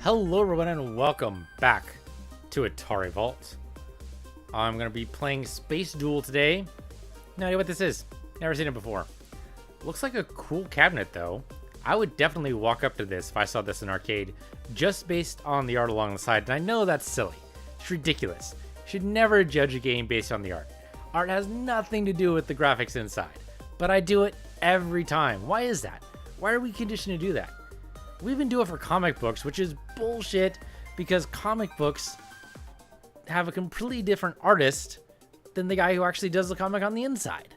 Hello everyone and welcome back to Atari Vault. I'm going to be playing Space Duel today. No idea what this is. Never seen it before. Looks like a cool cabinet though. I would definitely walk up to this if I saw this in arcade just based on the art along the side. And I know that's silly. It's ridiculous. You should never judge a game based on the art. Art has nothing to do with the graphics inside. But I do it every time. Why is that? Why are we conditioned to do that? We even do it for comic books, which is bullshit because comic books have a completely different artist than the guy who actually does the comic on the inside.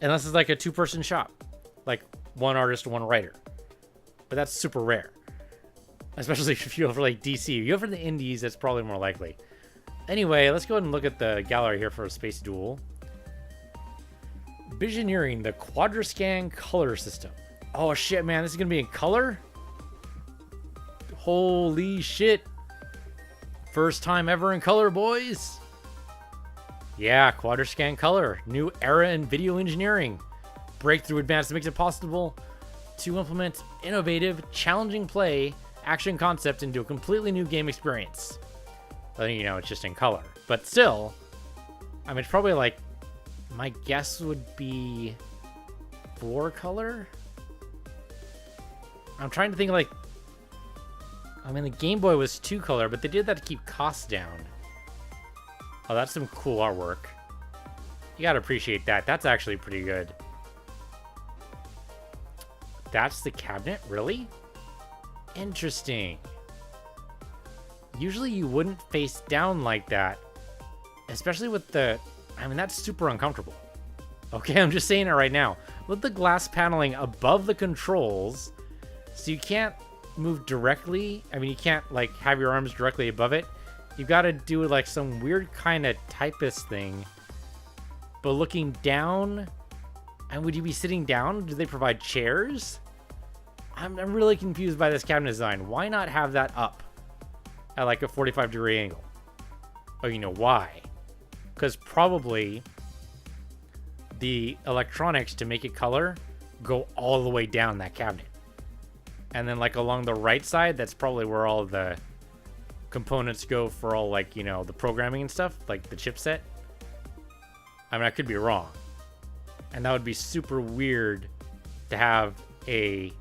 Unless it's like a two-person shop, like one artist, one writer. But that's super rare. Especially if you go for like DC. If you go for the indies, that's probably more likely. Anyway, let's go ahead and look at the gallery here for a Space Duel. Visioneering, the Quadrascan color system. Oh shit, man, this is gonna be in color? Holy shit. First time ever in color, boys. Yeah, Quadrascan color. New era in video engineering. Breakthrough advance that makes it possible to implement innovative, challenging play, action concept into a completely new game experience. I think, it's just in color. But still, I mean, it's probably like, my guess would be 4 color? I'm trying to think like, I mean, the Game Boy was 2 color, but they did that to keep costs down. Oh, that's some cool artwork. You gotta appreciate that. That's actually pretty good. That's the cabinet? Really? Interesting. Usually you wouldn't face down like that. Especially with the... I mean, that's super uncomfortable. Okay, I'm just saying it right now. With the glass paneling above the controls, so you can't move directly. I mean, you can't like have your arms directly above it. You've got to do like some weird kind of typist thing. But looking down, and would you be sitting down? Do they provide chairs? I'm really confused by this cabinet design. Why not have that up at like a 45-degree angle? Oh, you know why? Because probably the electronics to make it color go all the way down that cabinet. And then like along the right side, that's probably where all the components go for all like, the programming and stuff, like the chipset. I mean, I could be wrong. And that would be super weird to have a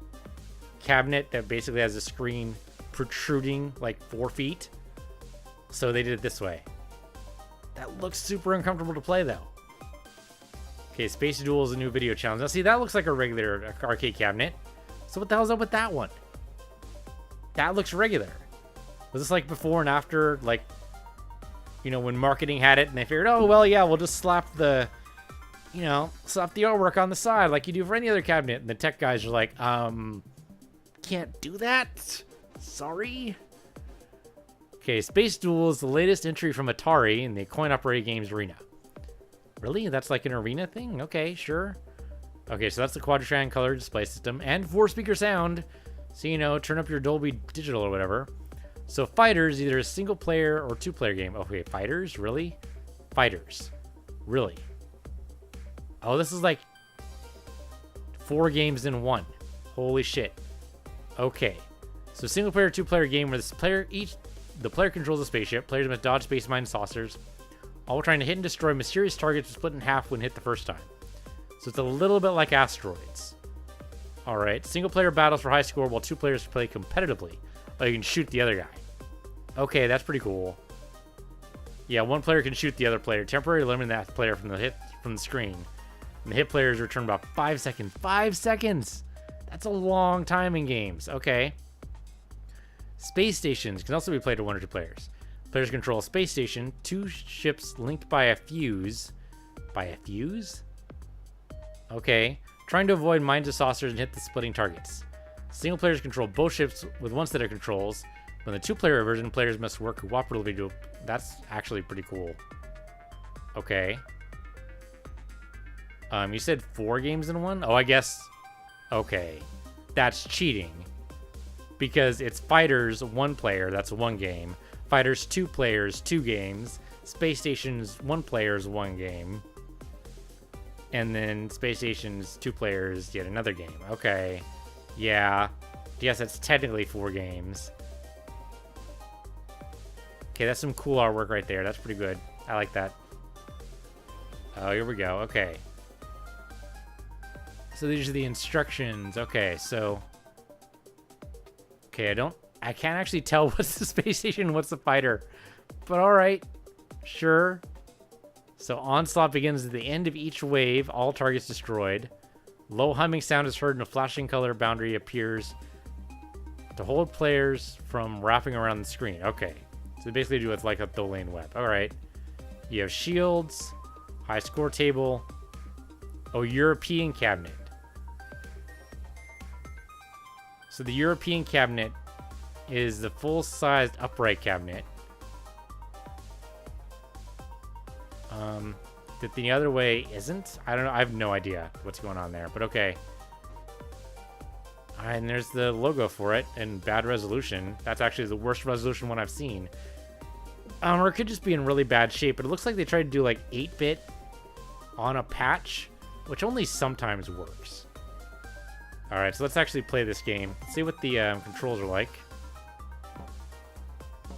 cabinet that basically has a screen protruding like 4 feet. So they did it this way. That looks super uncomfortable to play though. Okay, Space Duel is a new video challenge. Now see, that looks like a regular arcade cabinet. So what the hell's up with that one? That looks regular. Was this like before and after, like, when marketing had it and they figured, oh, well, yeah, we'll just slap the artwork on the side like you do for any other cabinet. And the tech guys are like, can't do that. Sorry. Okay, Space Duel is the latest entry from Atari in the coin-operated games arena. Really? That's like an arena thing? Okay, sure. Okay, so that's the Quadrascan color display system and 4-speaker sound. So, turn up your Dolby Digital or whatever. So Fighters, either a single player or 2-player game. Okay, Fighters? Really? Fighters. Really? Oh, this is like 4 games in 1. Holy shit. Okay. So single player, 2-player game where the player controls a spaceship. Players must dodge space mine saucers, all while trying to hit and destroy mysterious targets split in half when hit the first time. So it's a little bit like Asteroids. Alright, single player battles for high score while 2 players play competitively. Oh, you can shoot the other guy. Okay, that's pretty cool. Yeah, 1 player can shoot the other player, temporarily limiting that player from the screen. And the hit players return about 5 seconds. 5 seconds! That's a long time in games. Okay. Space stations can also be played to 1 or 2 players. Players control a space station, 2 ships linked by a fuse. By a fuse? Okay. Trying to avoid mines of saucers and hit the splitting targets. Single players control both ships with 1 set of controls. When the 2-player version, players must work cooperatively to... That's actually pretty cool. Okay. You said 4 games in 1? Oh, I guess... Okay. That's cheating. Because it's Fighters 1 player, that's 1 game. Fighters 2 players, 2 games. Space Station's 1 player's 1 game. And then Space Station's 2 players, yet another game. Okay. Yeah. Yes, that's technically 4 games. Okay, that's some cool artwork right there. That's pretty good. I like that. Oh, here we go. Okay. So these are the instructions. Okay, so... Okay, I can't actually tell what's the space station, what's the fighter. But alright. Sure. So onslaught begins at the end of each wave. All targets destroyed. Low humming sound is heard and a flashing color boundary appears to hold players from wrapping around the screen. Okay. So basically do it's like a Tholian web. Alright. You have shields. High score table. Oh, European cabinet. So the European cabinet is the full-sized upright cabinet. That the other way isn't? I don't know. I have no idea what's going on there, but okay. All right, and there's the logo for it and bad resolution. That's actually the worst resolution one I've seen. Or it could just be in really bad shape, but it looks like they tried to do like 8-bit on a patch, which only sometimes works. All right, so let's actually play this game. See what the controls are like.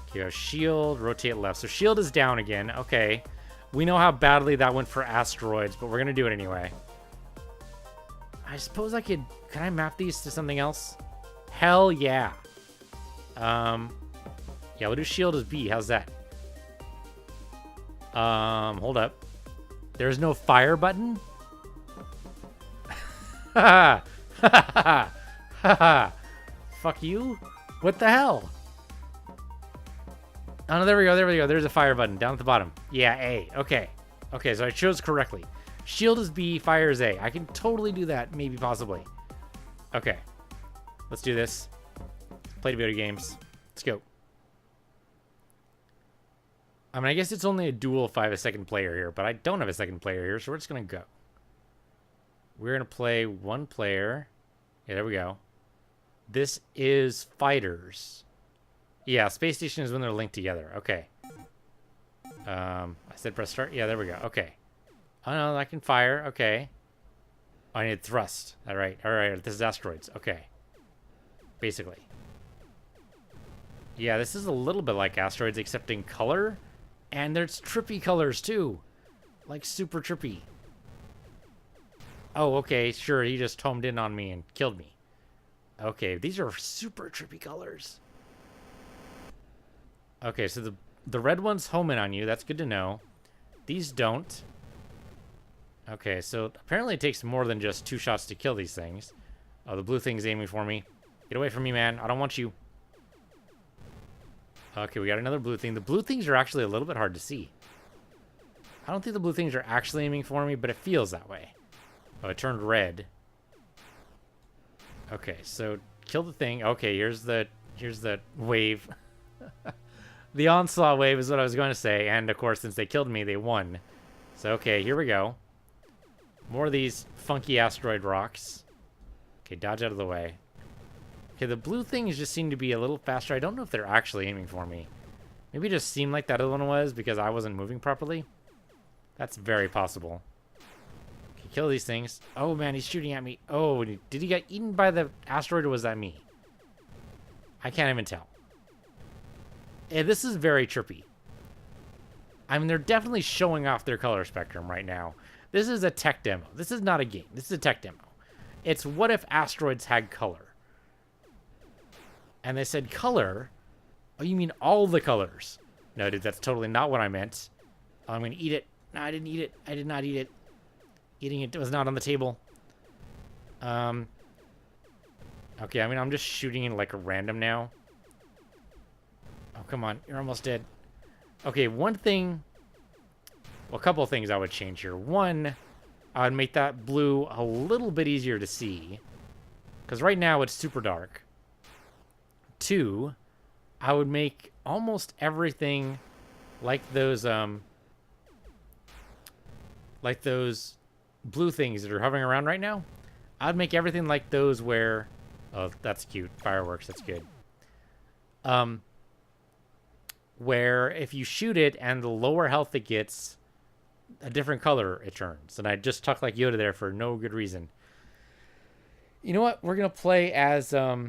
Okay, you have shield, rotate left. So shield is down again. Okay. We know how badly that went for Asteroids, but we're going to do it anyway. I suppose I could... Can I map these to something else? Hell yeah. Yeah, we'll do shield as B. How's that? Hold up. There's no fire button? Ha ha ha. Fuck you? What the hell? Oh, no, there we go, there we go. There's a fire button down at the bottom. Yeah, A. Okay. Okay, so I chose correctly. Shield is B, fire is A. I can totally do that, maybe, possibly. Okay. Let's do this. Play video games. Let's go. I mean, I guess it's only a duel if I have a second player here, but I don't have a second player here, so we're just going to go. We're going to play one player. Yeah, there we go. This is fighters. Yeah, space station is when they're linked together. Okay. I said press start. Yeah, there we go. Okay. Oh, no, I can fire. Okay. Oh, I need thrust. All right. All right. This is asteroids. Okay. Basically. Yeah, this is a little bit like asteroids, except in color. And there's trippy colors, too. Like, super trippy. Oh, okay. Sure, he just homed in on me and killed me. Okay, these are super trippy colors. Okay, so the red ones home in on you. That's good to know. These don't. Okay, so apparently it takes more than just 2 shots to kill these things. Oh, the blue thing's aiming for me. Get away from me, man. I don't want you. Okay, we got another blue thing. The blue things are actually a little bit hard to see. I don't think the blue things are actually aiming for me, but it feels that way. Oh, it turned red. Okay, so kill the thing. Okay, here's the wave. The onslaught wave is what I was going to say. And, of course, since they killed me, they won. So, okay, here we go. More of these funky asteroid rocks. Okay, dodge out of the way. Okay, the blue things just seem to be a little faster. I don't know if they're actually aiming for me. Maybe it just seemed like that other one was because I wasn't moving properly. That's very possible. Okay, kill these things. Oh, man, he's shooting at me. Oh, did he get eaten by the asteroid or was that me? I can't even tell. Yeah, this is very trippy. I mean, they're definitely showing off their color spectrum right now. This is a tech demo. This is not a game. This is a tech demo. It's what if asteroids had color? And they said color? Oh, you mean all the colors? No, dude, that's totally not what I meant. Oh, I'm going to eat it. No, I didn't eat it. I did not eat it. Eating it was not on the table. Okay, I mean, I'm just shooting in like a random now. Oh, come on. You're almost dead. Okay, one thing... Well, a couple of things I would change here. One, I would make that blue a little bit easier to see. Because right now it's super dark. Two, I would make almost everything like those blue things that are hovering around right now. I'd make everything like those where... Oh, that's cute. Fireworks, that's good. Where if you shoot it and the lower health it gets, a different color it turns. And I just talked like Yoda there for no good reason. You know what? We're going to play as... yeah,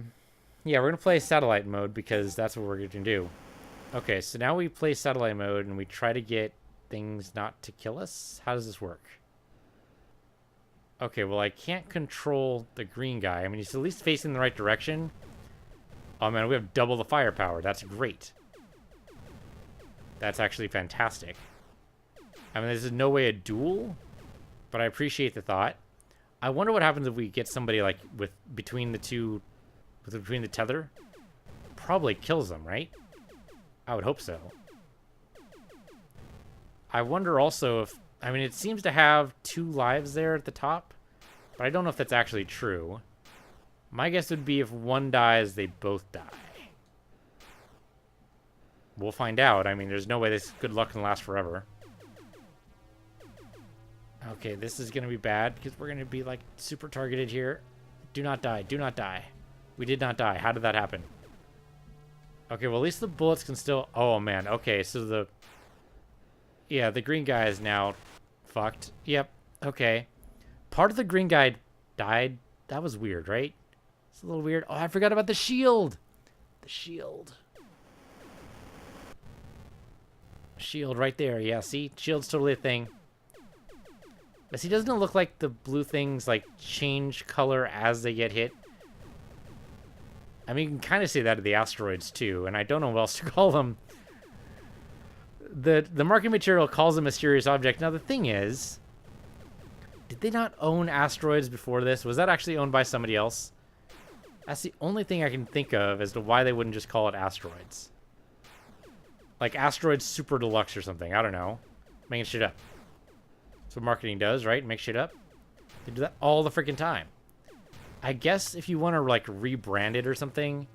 we're going to play satellite mode because that's what we're going to do. Okay, so now we play satellite mode and we try to get things not to kill us. How does this work? Okay, well, I can't control the green guy. I mean, he's at least facing the right direction. Oh, man, we have double the firepower. That's great. That's actually fantastic. I mean, this is no way a duel, but I appreciate the thought. I wonder what happens if we get somebody, like, between the tether. Probably kills them, right? I would hope so. I wonder also if... I mean, it seems to have 2 lives there at the top, but I don't know if that's actually true. My guess would be if one dies, they both die. We'll find out. I mean, there's no way this good luck can last forever. Okay, this is going to be bad because we're going to be, like, super targeted here. Do not die. Do not die. We did not die. How did that happen? Okay, well, at least the bullets can still... Oh, man. Okay, so the... Yeah, the green guy is now fucked. Yep. Okay. Part of the green guy died. That was weird, right? It's a little weird. Oh, I forgot about the shield. The shield. Shield right there. Yeah, see? Shield's totally a thing. But see, doesn't it look like the blue things, like, change color as they get hit? I mean, you can kind of say that to the asteroids, too. And I don't know what else to call them. The marking material calls a mysterious object. Now, the thing is, did they not own asteroids before this? Was that actually owned by somebody else? That's the only thing I can think of as to why they wouldn't just call it asteroids. Like Asteroids Super Deluxe or something. I don't know. Making shit up. That's what marketing does, right? Make shit up. They do that all the freaking time. I guess if you want to, like, rebrand it or something,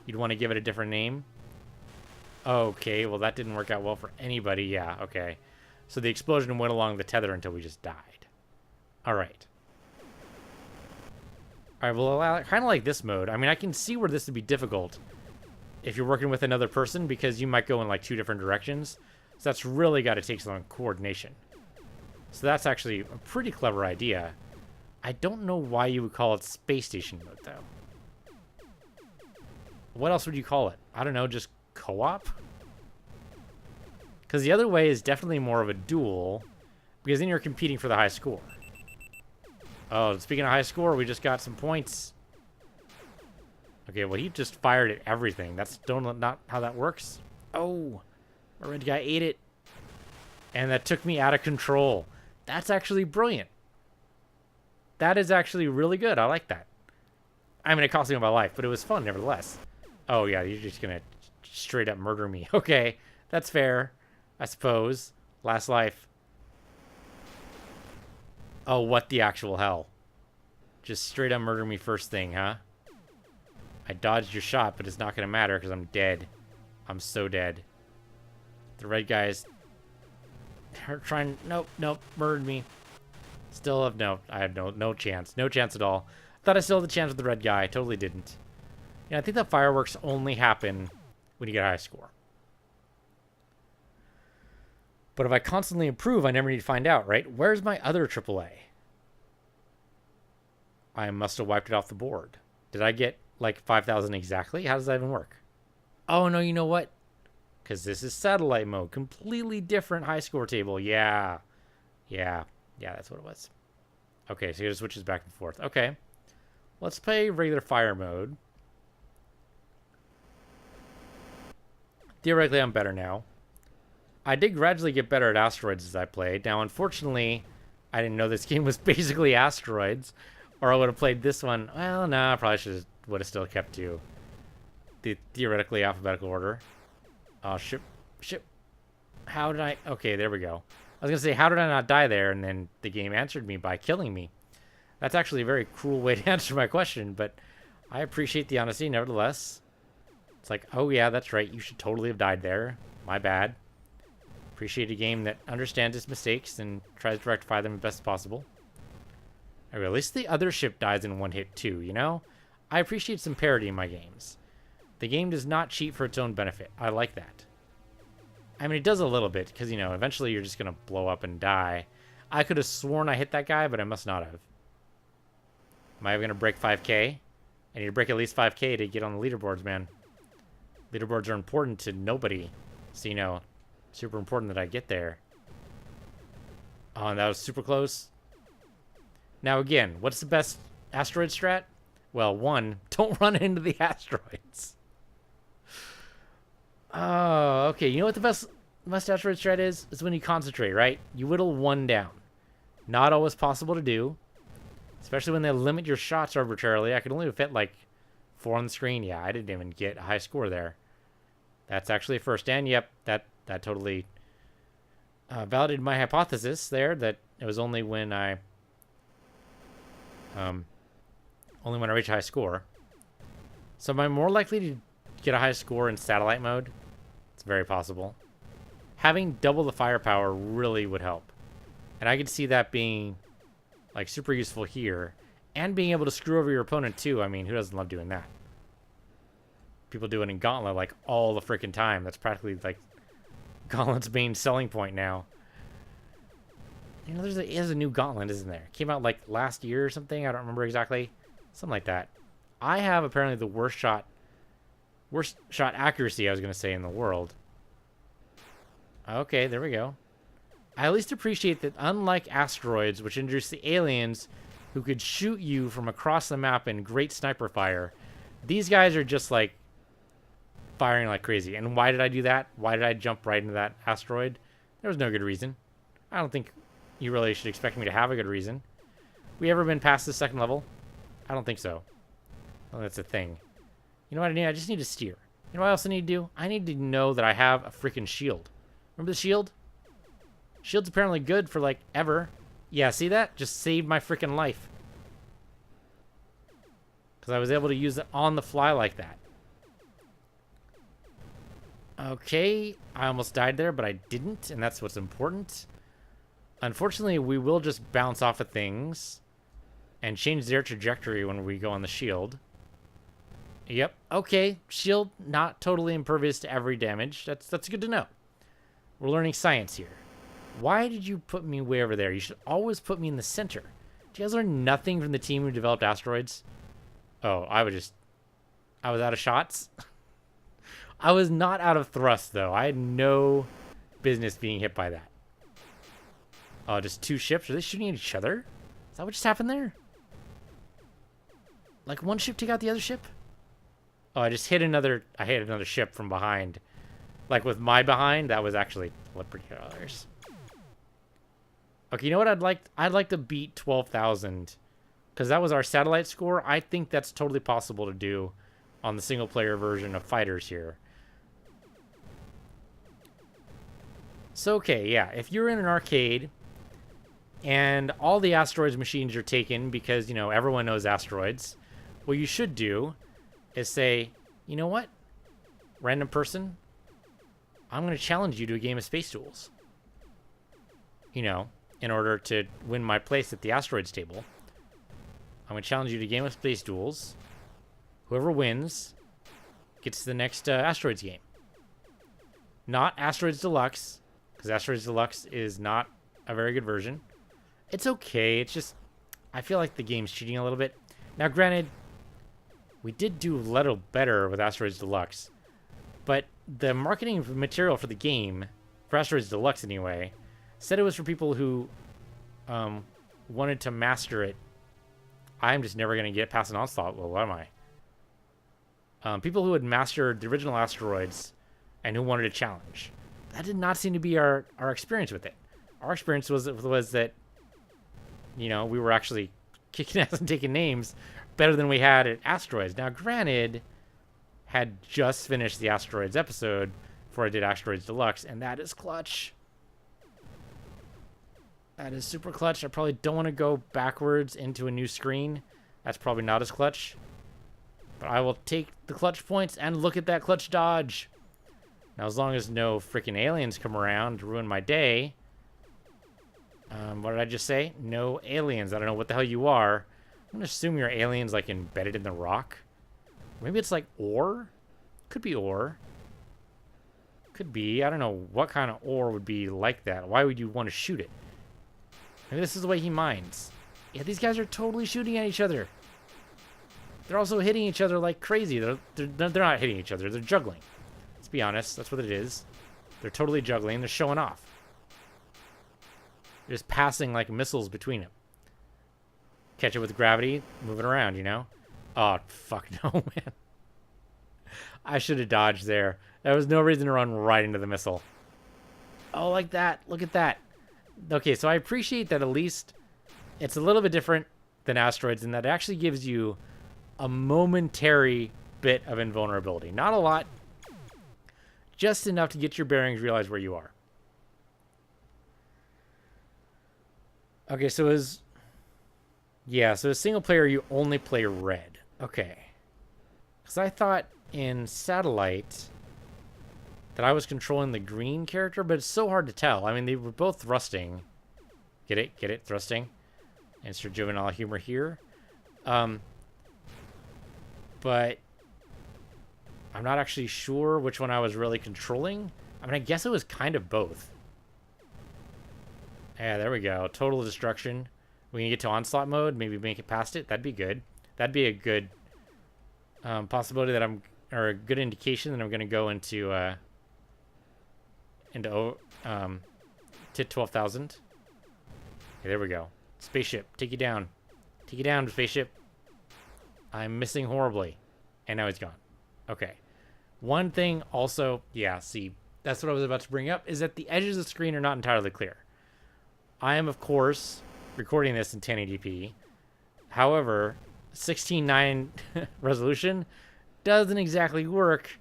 you'd want to give it a different name. Okay, well, that didn't work out well for anybody. Yeah, okay. So the explosion went along the tether until we just died. All right. All right, well, kind of like this mode. I mean, I can see where this would be difficult if you're working with another person because you might go in, like, 2 different directions. So that's really got to take some coordination. So that's actually a pretty clever idea. I don't know why you would call it space station mode, though. What else would you call it? I don't know, just co-op? Because the other way is definitely more of a duel, because then you're competing for the high score. Oh, speaking of high score, we just got some points. Okay, well, he just fired at everything. That's not how that works. Oh, my red guy ate it. And that took me out of control. That's actually brilliant. That is actually really good. I like that. I mean, it cost me my life, but it was fun nevertheless. Oh, yeah, you're just going to straight up murder me. Okay, that's fair, I suppose. Last life. Oh, what the actual hell? Just straight up murder me first thing, huh? I dodged your shot, but it's not going to matter because I'm dead. I'm so dead. The red guys are trying... Nope, murdered me. Still have no... I had no chance. No chance at all. Thought I still had the chance with the red guy. Totally didn't. Yeah, I think that fireworks only happen when you get a high score. But if I constantly improve, I never need to find out, right? Where's my other AAA? I must have wiped it off the board. Did I get, like, 5,000 exactly? How does that even work? Oh, no, you know what? Because this is satellite mode. Completely different high score table. Yeah, that's what it was. Okay, so it switches back and forth. Okay. Let's play regular fire mode. Theoretically, I'm better now. I did gradually get better at Asteroids as I played. Now, unfortunately, I didn't know this game was basically Asteroids, or I would have played this one. Well, no, I probably would have still kept to the theoretically alphabetical order. Oh, ship. How did I... Okay, there we go. I was going to say, how did I not die there? And then the game answered me by killing me. That's actually a very cruel way to answer my question, but I appreciate the honesty nevertheless. It's like, oh yeah, that's right. You should totally have died there. My bad. Appreciate a game that understands its mistakes and tries to rectify them as best possible. Okay, at least the other ship dies in one hit too, you know? I appreciate some parity in my games. The game does not cheat for its own benefit. I like that. I mean, it does a little bit, because, you know, eventually you're just going to blow up and die. I could have sworn I hit that guy, but I must not have. Am I going to break 5K? I need to break at least 5K to get on the leaderboards, man. Leaderboards are important to nobody. So, you know, super important that I get there. Oh, and that was super close. Now, again, what's the best asteroid strat? Well, one, don't run into the asteroids. Oh, okay. You know what the best asteroid strat is? It's when you concentrate, right? You whittle one down. Not always possible to do. Especially when they limit your shots arbitrarily. I could only fit like 4 on the screen. Yeah, I didn't even get a high score there. That's actually a first. And yep, that totally validated my hypothesis there that it was only when I reach a high score. So am I more likely to get a high score in satellite mode? It's very possible. Having double the firepower really would help. And I could see that being like super useful here. And being able to screw over your opponent too. I mean, who doesn't love doing that? People do it in Gauntlet like all the freaking time. That's practically like Gauntlet's main selling point now. You know, there's a new Gauntlet, isn't there? It came out like last year or something. I don't remember exactly. Something like that. I have apparently the worst shot accuracy, I was going to say, in the world. Okay, there we go. I at least appreciate that unlike Asteroids, which introduced the aliens who could shoot you from across the map in great sniper fire, these guys are just like firing like crazy. And why did I do that? Why did I jump right into that asteroid? There was no good reason. I don't think you really should expect me to have a good reason. We ever been past the second level? I don't think so. Well, that's a thing. You know what I need? I just need to steer. You know what else I need to do? I need to know that I have a freaking shield. Remember the shield? Shield's apparently good for, like, ever. Yeah, see that? Just saved my freaking life. Because I was able to use it on the fly like that. Okay, I almost died there, but I didn't, and that's what's important. Unfortunately, we will just bounce off of things and change their trajectory when we go on the shield. Yep, okay, shield not totally impervious to every damage. That's good to know. We're learning science here. Why did you put me way over there? You should always put me in the center. Did you guys learn nothing from the team who developed Asteroids? Oh, I was out of shots. I was not out of thrust, though. I had no business being hit by that. Oh, just 2 ships? Are they shooting at each other? Is that what just happened there? Like one ship took out the other ship? Oh, I hit another ship from behind. Like with my behind, that was actually pretty colors. Okay, you know what I'd like? I'd like to beat 12,000. Because that was our satellite score. I think that's totally possible to do on the single player version of Fighters here. So, okay, yeah. If you're in an arcade and all the Asteroids machines are taken because, you know, everyone knows Asteroids, what you should do is say, you know what? Random person, I'm going to challenge you to a game of Space Duels. You know, in order to win my place at the Asteroids table. I'm going to challenge you to a game of Space Duels. Whoever wins gets to the next Asteroids game. Not Asteroids Deluxe, because Asteroids Deluxe is not a very good version. It's okay. It's just, I feel like the game's cheating a little bit. Now, granted, we did do a little better with Asteroids Deluxe, but the marketing material for the game, for Asteroids Deluxe anyway, said it was for people who wanted to master it. I'm just never going to get past an onslaught. Well, what am I? People who had mastered the original Asteroids and who wanted a challenge. That did not seem to be our experience with it. Our experience was that, you know, we were actually kicking ass and taking names better than we had at Asteroids. Now, granted, had just finished the Asteroids episode before I did Asteroids Deluxe, and that is clutch. That is super clutch. I probably don't want to go backwards into a new screen. That's probably not as clutch. But I will take the clutch points and look at that clutch dodge. Now, as long as no freaking aliens come around to ruin my day. What did I just say? No aliens. I don't know what the hell you are. I'm going to assume you're aliens, like, embedded in the rock. Maybe it's, like, ore? Could be ore. Could be. I don't know what kind of ore would be like that. Why would you want to shoot it? Maybe this is the way he mines. Yeah, these guys are totally shooting at each other. They're also hitting each other like crazy. They're not hitting each other. They're juggling. Let's be honest. That's what it is. They're totally juggling. They're showing off. They're just passing like missiles between them. Catch it with gravity, move it around, you know? Oh, fuck no, man. I should have dodged there. There was no reason to run right into the missile. Oh, like that. Look at that. Okay, so I appreciate that at least it's a little bit different than Asteroids in that it actually gives you a momentary bit of invulnerability. Not a lot. Just enough to get your bearings, realize where you are. Okay, so as single player, you only play red. Okay. Because I thought in Satellite that I was controlling the green character, but it's so hard to tell. I mean, they were both thrusting. Get it? Get it? Thrusting. Insert juvenile humor here. But I'm not actually sure which one I was really controlling. I mean, I guess it was kind of both. Yeah, there we go. Total destruction. We can get to onslaught mode. Maybe make it past it. That'd be good. That'd be a good possibility that or a good indication that I'm going to go into to 12,000. Okay, there we go. Spaceship, take you down. Take you down, spaceship. I'm missing horribly. And now he's gone. Okay. One thing also, yeah, see, that's what I was about to bring up, is that the edges of the screen are not entirely clear. I am, of course, recording this in 1080p. However, 16:9 resolution doesn't exactly work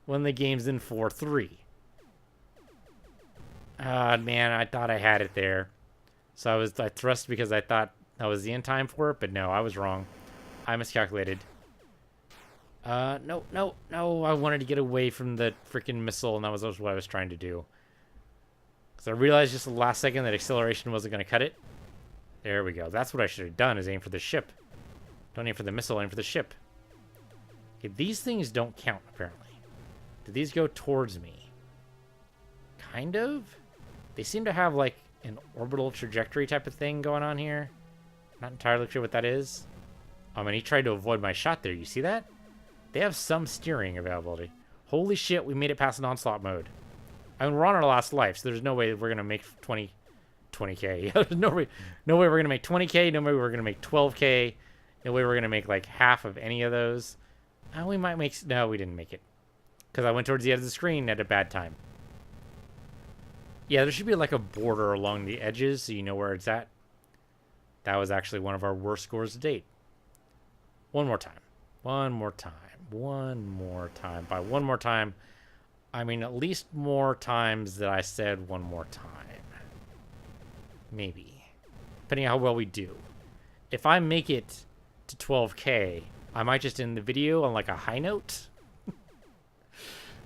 when the game's in 4:3. Man, I thought I had it there. So I thrust because I thought that was the end time for it, but no, I was wrong. I miscalculated. No. I wanted to get away from the freaking missile, and that was what I was trying to do. So I realized just the last second that acceleration wasn't going to cut it. There we go. That's what I should have done, is aim for the ship. Don't aim for the missile, aim for the ship. Okay, these things don't count, apparently. Do these go towards me? Kind of? They seem to have, like, an orbital trajectory type of thing going on here. Not entirely sure what that is. And he tried to avoid my shot there. You see that? They have some steering availability. Holy shit, we made it past an onslaught mode. I mean, we're on our last life, so there's no way we're going to make 20K. There's no way we're going to make 20K. No way we're going to make 12K. No way we're going to make, like, half of any of those. We might make... No, we didn't make it. Because I went towards the edge of the screen at a bad time. Yeah, there should be, like, a border along the edges so you know where it's at. That was actually one of our worst scores to date. One more time. One more time. One more time. By one more time, I mean at least more times that I said one more time. Maybe. Depending on how well we do. If I make it to 12K, I might just end the video on like a high note.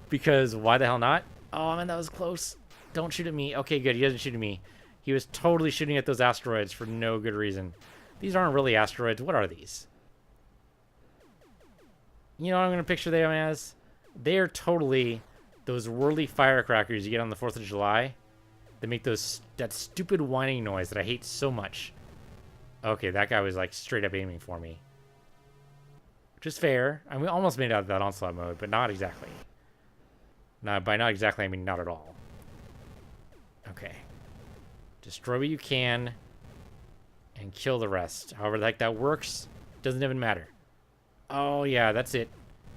Because why the hell not? Oh man, that was close. Don't shoot at me. Okay, good. He doesn't shoot at me. He was totally shooting at those asteroids for no good reason. These aren't really asteroids. What are these? You know what I'm going to picture them as? They are totally those whirly firecrackers you get on the 4th of July. They make that stupid whining noise that I hate so much. Okay, that guy was like straight up aiming for me. Which is fair. I mean, we almost made it out of that onslaught mode, but not exactly. By not exactly, I mean not at all. Okay. Destroy what you can and kill the rest. However the heck that works, doesn't even matter. Oh, yeah, that's it.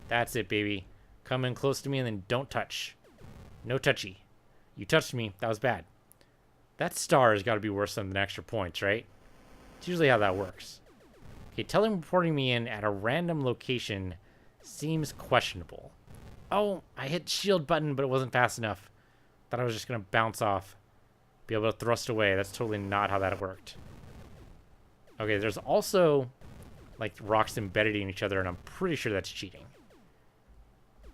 That's it, baby. Come in close to me and then don't touch. No touchy. You touched me. That was bad. That star has got to be worse than the extra points, right? It's usually how that works. Okay, teleporting me in at a random location seems questionable. Oh, I hit shield button, but it wasn't fast enough. Thought I was just going to bounce off. Be able to thrust away. That's totally not how that worked. Okay, there's also like rocks embedded in each other, and I'm pretty sure that's cheating.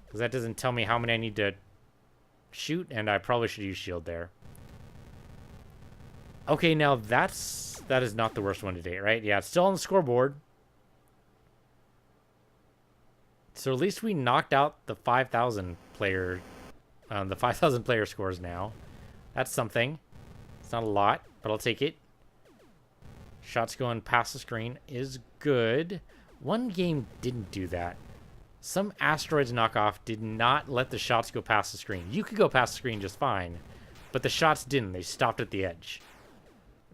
Because that doesn't tell me how many I need to shoot, and I probably should use shield there. Okay, now that is not the worst one to date, right? Yeah, it's still on the scoreboard. So at least we knocked out the 5,000 player scores now. That's something. It's not a lot, but I'll take it. Shots going past the screen is good. One game didn't do that. Some Asteroids knockoff did not let the shots go past the screen. You could go past the screen just fine, but the shots didn't. They stopped at the edge.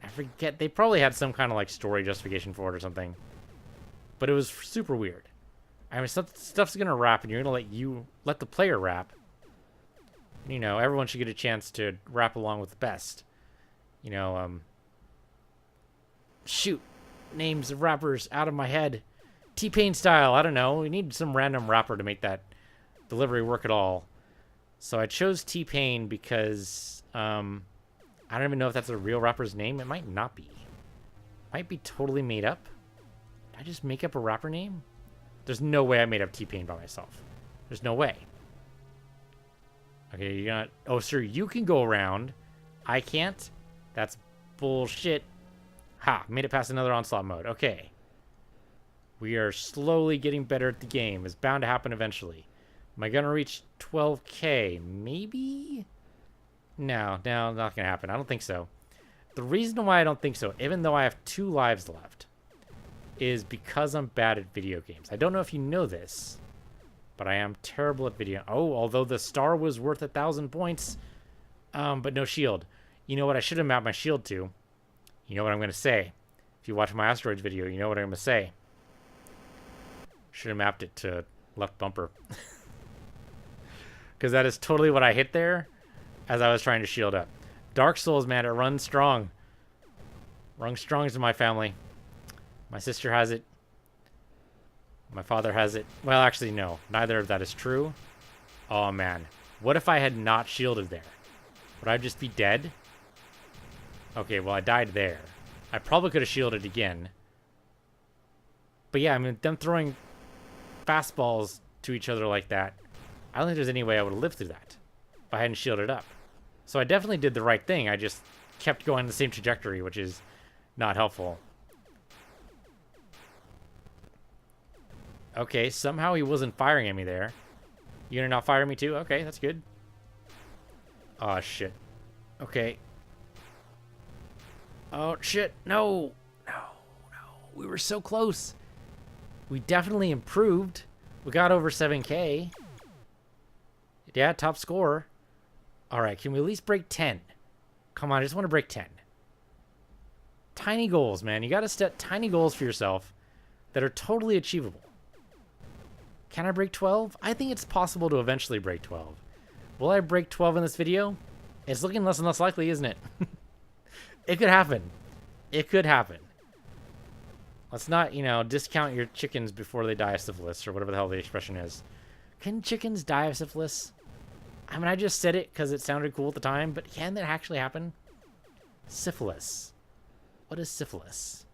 I forget. They probably had some kind of like story justification for it or something. But it was super weird. I mean, stuff's gonna wrap, and you're gonna let the player wrap. And, you know, everyone should get a chance to rap along with the best. You know, shoot, names of rappers out of my head. T-Pain style, I don't know. We need some random rapper to make that delivery work at all. So I chose T-Pain because I don't even know if that's a real rapper's name. It might not be. Might be totally made up. Did I just make up a rapper name? There's no way I made up T-Pain by myself. There's no way. Okay, you're gonna... Oh, sir, you can go around. I can't? That's bullshit. Ha, made it past another onslaught mode. Okay. We are slowly getting better at the game. It's bound to happen eventually. Am I gonna reach 12K? Maybe? No, not gonna happen. I don't think so. The reason why I don't think so, even though I have 2 lives left, is because I'm bad at video games. I don't know if you know this, but I am terrible at video. Oh, although the star was worth 1,000 points, but no shield. You know what I should have mapped my shield to? You know what I'm gonna say. If you watch my Asteroids video, you know what I'm gonna say. Should have mapped it to left bumper. Because that is totally what I hit there as I was trying to shield up. Dark Souls, man, it runs strong. Runs strong in my family. My sister has it. My father has it. Well, actually, no. Neither of that is true. Oh, man. What if I had not shielded there? Would I just be dead? Okay, well, I died there. I probably could have shielded again. But yeah, I mean, them throwing fastballs to each other like that, I don't think there's any way I would have lived through that if I hadn't shielded up. So I definitely did the right thing. I just kept going the same trajectory, which is not helpful. Okay, somehow he wasn't firing at me there. You gonna not fire me too? Okay, that's good. Oh, shit. Okay. Oh, shit. No. No. We were so close. We definitely improved. We got over 7K. Yeah, top score. All right, can we at least break 10? Come on, I just want to break 10. Tiny goals, man. You got to set tiny goals for yourself that are totally achievable. Can I break 12? I think it's possible to eventually break 12. Will I break 12 in this video? It's looking less and less likely, isn't it? It could happen. It could happen. Let's not, you know, discount your chickens before they die of syphilis, or whatever the hell the expression is. Can chickens die of syphilis? I mean, I just said it because it sounded cool at the time, but can that actually happen? Syphilis. What is syphilis?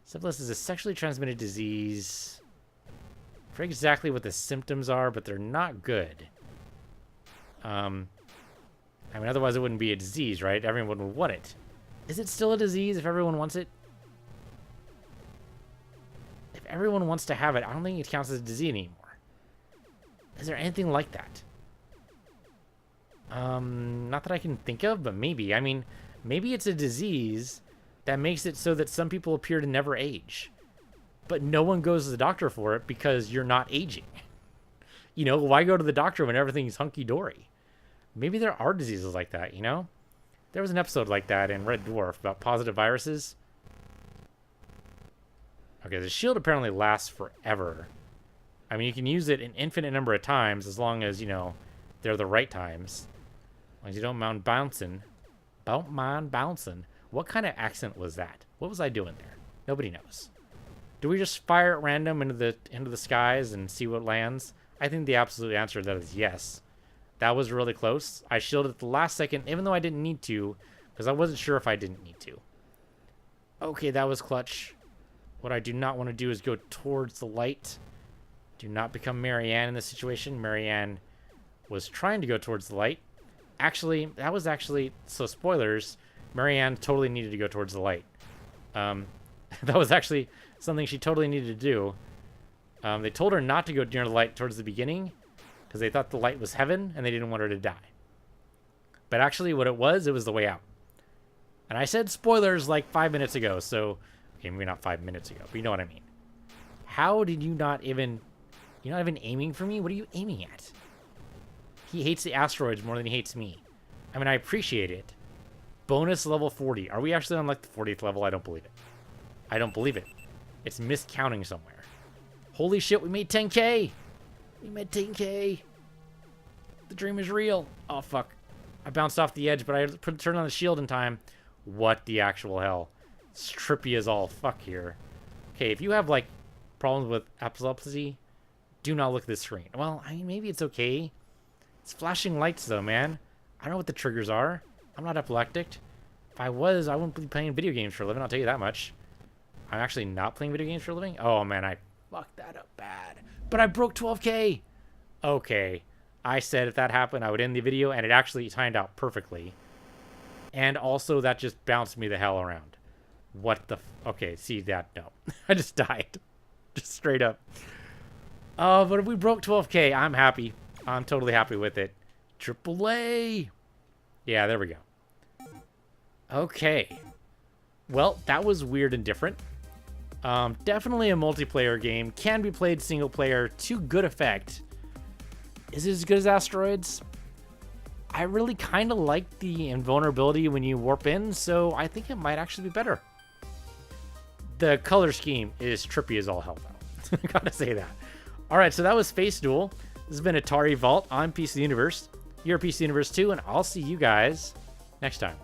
Syphilis is a sexually transmitted disease. I forget exactly what the symptoms are, but they're not good. I mean, otherwise it wouldn't be a disease, right? Everyone would want it. Is it still a disease if everyone wants it? If everyone wants to have it, I don't think it counts as a disease anymore. Is there anything like that? Not that I can think of, but maybe. I mean, maybe it's a disease that makes it so that some people appear to never age. But no one goes to the doctor for it because you're not aging. You know, why go to the doctor when everything's hunky-dory? Maybe there are diseases like that, you know? There was an episode like that in Red Dwarf about positive viruses. Okay, the shield apparently lasts forever. I mean, you can use it an infinite number of times as long as, you know, they're the right times. As long as you don't mind bouncing. Don't mind bouncing. What kind of accent was that? What was I doing there? Nobody knows. Do we just fire at random into the skies and see what lands? I think the absolute answer to that is yes. That was really close. I shielded at the last second, even though I didn't need to, because I wasn't sure if I didn't need to. Okay, that was clutch. What I do not want to do is go towards the light. Do not become Marianne in this situation. Marianne was trying to go towards the light. Actually, so spoilers, Marianne totally needed to go towards the light. That was actually something she totally needed to do. They told her not to go near the light towards the beginning because they thought the light was heaven and they didn't want her to die. But actually what it was the way out. And I said spoilers like 5 minutes ago, so... Okay, maybe not 5 minutes ago, but you know what I mean. How did you not even You're not even aiming for me? What are you aiming at? He hates the asteroids more than he hates me. I mean, I appreciate it. Bonus level 40. Are we actually on like the 40th level? I don't believe it. I don't believe it. It's miscounting somewhere. Holy shit, we made 10K. We made 10K. The dream is real. Oh, fuck. I bounced off the edge, but I turned on the shield in time. What the actual hell? It's trippy as all fuck here. Okay, if you have, like, problems with epilepsy, do not look at this screen. Well, I mean, maybe it's okay. It's flashing lights, though, man. I don't know what the triggers are. I'm not epileptic. If I was, I wouldn't be playing video games for a living, I'll tell you that much. I'm actually not playing video games for a living? Oh, man, I fucked that up bad. But I broke 12K. Okay. I said if that happened, I would end the video, and it actually timed out perfectly. And also, that just bounced me the hell around. What the... Okay, see that? No. I just died. Just straight up. Oh, but if we broke 12K, I'm happy. I'm totally happy with it. AAA. Yeah, there we go. Okay. Well, that was weird and different. Definitely a multiplayer game. Can be played single player to good effect. Is it as good as Asteroids? I really kind of like the invulnerability when you warp in, so I think it might actually be better. The color scheme is trippy as all hell, though. Gotta say that. Alright, so that was Space Duel. This has been Atari Vault. I'm Piece of the Universe. You're Piece of the Universe too, and I'll see you guys next time.